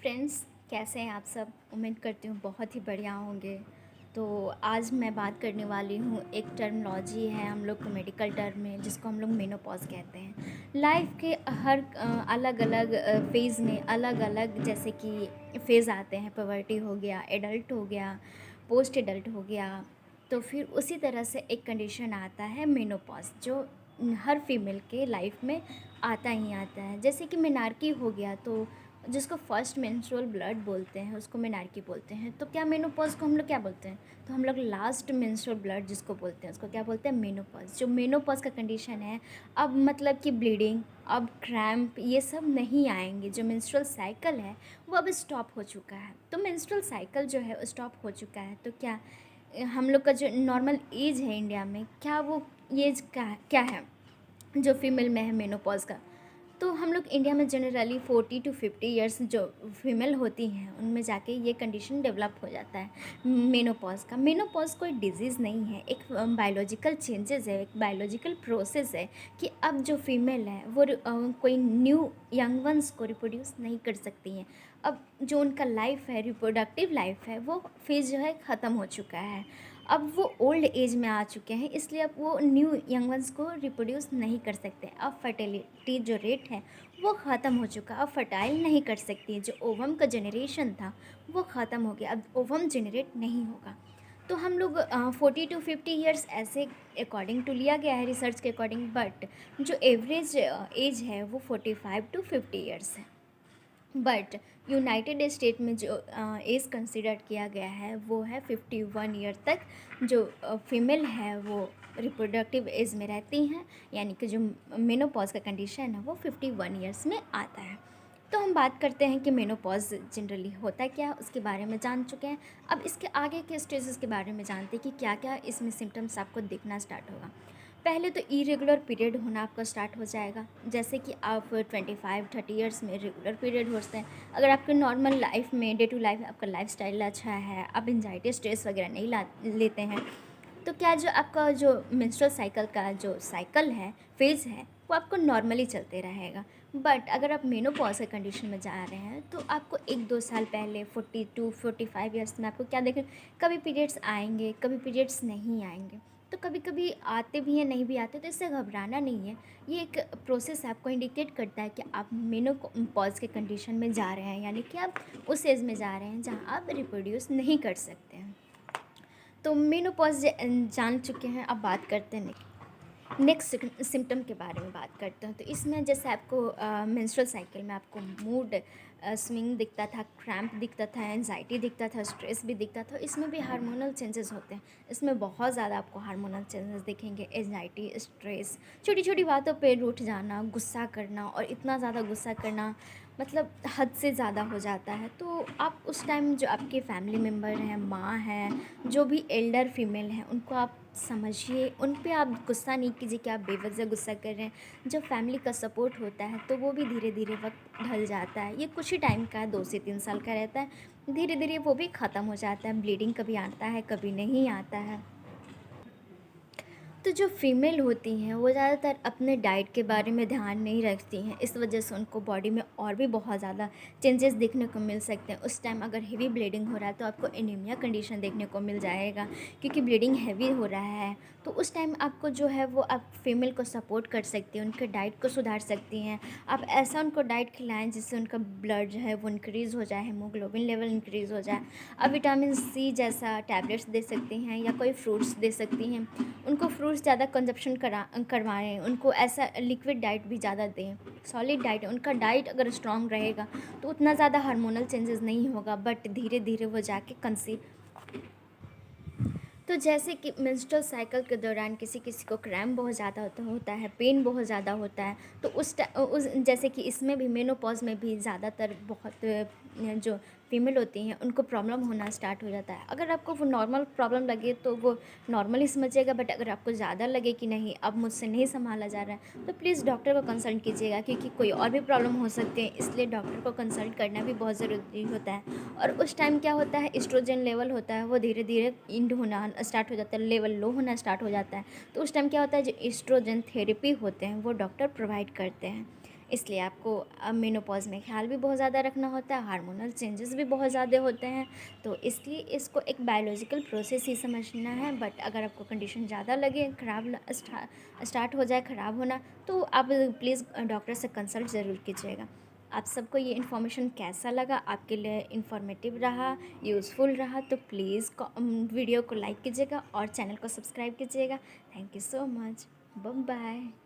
Friends, कैसे हैं आप सब। उम्मीद करती हूँ बहुत ही बढ़िया होंगे। तो आज मैं बात करने वाली हूँ, एक टर्मिनोलॉजी है हम लोग को मेडिकल टर्म में, जिसको हम लोग मेनोपॉज कहते हैं। लाइफ के हर अलग अलग फेज़ में अलग अलग जैसे कि फ़ेज़ आते हैं। पुबर्टी हो गया, एडल्ट हो गया, पोस्ट एडल्ट हो गया। तो फिर उसी तरह से एक कंडीशन आता है मेनोपॉज, जो हर फीमेल के लाइफ में आता ही आता है। जैसे कि मेनार्की हो गया, तो जिसको फर्स्ट मेंस्ट्रुअल ब्लड बोलते हैं उसको मेनार्की बोलते हैं। तो क्या मेनोपॉज को हम लोग क्या बोलते हैं? तो हम लोग लास्ट मेंस्ट्रुअल ब्लड जिसको बोलते हैं उसको क्या बोलते हैं? मेनोपॉज। जो मेनोपॉज का कंडीशन है, अब मतलब कि ब्लीडिंग, अब क्रैम्प, ये सब नहीं आएंगे। जो मेंस्ट्रुअल साइकिल है वो अब स्टॉप हो चुका है। तो मेंस्ट्रुअल साइकिल जो है स्टॉप हो चुका है, तो क्या हम लोग का जो नॉर्मल एज है इंडिया में, क्या वो एज क्या है जो फीमेल में है मेनोपॉज का? तो हम लोग इंडिया में जनरली 40 to 50 ईयर्स जो फीमेल होती हैं उनमें जाके ये कंडीशन डेवलप हो जाता है मेनोपॉज का। मेनोपॉज कोई डिजीज़ नहीं है, एक बायोलॉजिकल चेंजेस है, एक बायोलॉजिकल प्रोसेस है कि अब जो फीमेल है वो कोई न्यू यंग वंस को रिप्रोड्यूस नहीं कर सकती हैं। अब जो उनका लाइफ है, रिप्रोडक्टिव लाइफ है, वो फेज़ जो है ख़त्म हो चुका है। अब वो ओल्ड एज में आ चुके हैं, इसलिए अब वो न्यू यंग वंस को रिप्रोड्यूस नहीं कर सकते। अब फर्टिलिटी जो रेट है वो ख़त्म हो चुका, अब फर्टाइल नहीं कर सकती। जो ओवम का जनरेशन था वो ख़त्म हो गया, अब ओवम जनरेट नहीं होगा। तो हम लोग 40 to 50 ईयर्स ऐसे अकॉर्डिंग टू लिया गया है रिसर्च के अकॉर्डिंग, बट जो एवरेज एज है वो 45 to 50 ईयर्स है। बट यूनाइटेड स्टेट में जो एज कंसिडर किया गया है वो है 51 ईयर तक। जो फीमेल है वो रिप्रोडक्टिव एज में रहती हैं, यानी कि जो मेनोपॉज का कंडीशन है वो 51 ईयर्स में आता है। तो हम बात करते हैं कि मेनोपॉज जनरली होता है क्या, उसके बारे में जान चुके हैं। अब इसके आगे के स्टेजेस के बारे में जानते हैं कि क्या क्या इसमें सिम्टम्स आपको दिखना स्टार्ट होगा। पहले तो इरेगुलर पीरियड होना आपका स्टार्ट हो जाएगा। जैसे कि आप 25-30 ईयर्स में रेगुलर पीरियड होते हैं। अगर आपके नॉर्मल लाइफ में, डे टू लाइफ आपका लाइफस्टाइल अच्छा है, आप एंजाइटी स्ट्रेस वगैरह नहीं लेते हैं, तो क्या जो आपका जो मेंस्ट्रुअल साइकिल का जो साइकिल है, फेज़ है, वो आपको नॉर्मली चलते रहेगा। बट अगर आप मेनोपॉज के कंडीशन में जा रहे हैं तो आपको 1-2 साल पहले 42-45 ईयर्स में आपको क्या देखें, कभी पीरियड्स आएंगे, कभी पीरियड्स नहीं आएंगे। तो कभी कभी आते भी हैं, नहीं भी आते, तो इससे घबराना नहीं है। ये एक प्रोसेस आपको इंडिकेट करता है कि आप मेनोपॉज के कंडीशन में जा रहे हैं, यानी कि आप उस एज में जा रहे हैं जहाँ आप रिप्रोड्यूस नहीं कर सकते हैं। तो मेनोपॉज जान चुके हैं, अब बात करते हैं नेक्स्ट सिम्टम के बारे में बात करते हैं। तो इसमें जैसे आपको मेंस्ट्रुअल साइकिल में आपको मूड स्विंग दिखता था, क्रैम्प दिखता था, एंजाइटी दिखता था, स्ट्रेस भी दिखता था, इसमें भी हार्मोनल चेंजेस होते हैं। इसमें बहुत ज़्यादा आपको हार्मोनल चेंजेस दिखेंगे। एंजाइटी, स्ट्रेस, छोटी छोटी बातों पे रूठ जाना, गुस्सा करना, और इतना ज़्यादा गुस्सा करना मतलब हद से ज़्यादा हो जाता है। तो आप उस टाइम जो आपके फैमिली मेम्बर हैं, माँ हैं, जो भी एल्डर फीमेल हैं, उनको आप समझिए, उन पे आप गुस्सा नहीं कीजिए कि आप बेवजह गुस्सा कर रहे हैं। जब फैमिली का सपोर्ट होता है तो वो भी धीरे धीरे वक्त ढल जाता है। ये कुछ ही टाइम का है, 2 से 3 साल का रहता है, धीरे धीरे वो भी ख़त्म हो जाता है। ब्लीडिंग कभी आता है, कभी नहीं आता है। तो जो फीमेल होती हैं वो ज़्यादातर अपने डाइट के बारे में ध्यान नहीं रखती हैं, इस वजह से उनको बॉडी में और भी बहुत ज़्यादा चेंजेस देखने को मिल सकते हैं। उस टाइम अगर हेवी ब्लीडिंग हो रहा है तो आपको एनीमिया कंडीशन देखने को मिल जाएगा, क्योंकि ब्लीडिंग हैवी हो रहा है। तो उस टाइम आपको जो है वो आप फीमेल को सपोर्ट कर सकती हैं, उनके डाइट को सुधार सकती हैं। आप ऐसा उनको डाइट खिलाएं जिससे उनका ब्लड जो है वो इंक्रीज़ हो जाए, हीमोग्लोबिन लेवल इंक्रीज़ हो जाए। आप विटामिन सी जैसा टैबलेट्स दे सकती हैं, या कोई फ्रूट्स दे सकती हैं। उनको फ्रूट्स ज़्यादा कंजप्शन करवाएं, उनको ऐसा लिक्विड डाइट भी ज़्यादा दें। सॉलिड डाइट, उनका डाइट अगर स्ट्रॉन्ग रहेगा तो उतना ज़्यादा हार्मोनल चेंजेस नहीं होगा, बट धीरे धीरे वो जाके कंसीव। तो जैसे कि मेंस्ट्रुअल साइकिल के दौरान किसी किसी को क्रैम्प बहुत ज़्यादा होता है, पेन बहुत ज़्यादा होता है, तो उस जैसे कि इसमें भी मेनोपॉज में भी ज़्यादातर बहुत जो फीमेल होती हैं उनको प्रॉब्लम होना स्टार्ट हो जाता है। अगर आपको वो नॉर्मल प्रॉब्लम लगे तो वो नॉर्मली समझिएगा, बट अगर आपको ज़्यादा लगे कि नहीं अब मुझसे नहीं संभाला जा रहा है तो प्लीज़ डॉक्टर को कंसल्ट कीजिएगा, क्योंकि कोई और भी प्रॉब्लम हो सकती है, इसलिए डॉक्टर को कंसल्ट करना भी बहुत ज़रूरी होता है। और उस टाइम क्या होता है, एस्ट्रोजन लेवल होता है वो धीरे धीरे इंड होना स्टार्ट हो जाता है, लेवल लो होना स्टार्ट हो जाता है। तो उस टाइम क्या होता है, जो एस्ट्रोजन थेरेपी होते हैं वो डॉक्टर प्रोवाइड करते हैं। इसलिए आपको मेनोपॉज़ में ख़्याल भी बहुत ज़्यादा रखना होता है, हार्मोनल चेंजेस भी बहुत ज़्यादा होते हैं, तो इसलिए इसको एक बायोलॉजिकल प्रोसेस ही समझना है। बट अगर आपको कंडीशन ज़्यादा लगे, ख़राब स्टार्ट हो जाए ख़राब होना, तो आप प्लीज़ डॉक्टर से कंसल्ट ज़रूर कीजिएगा। आप सबको ये इन्फॉर्मेशन कैसा लगा, आपके लिए इन्फॉर्मेटिव रहा, यूज़फुल रहा, तो प्लीज़ वीडियो को लाइक कीजिएगा और चैनल को सब्सक्राइब कीजिएगा। Thank you so much. Bye bye.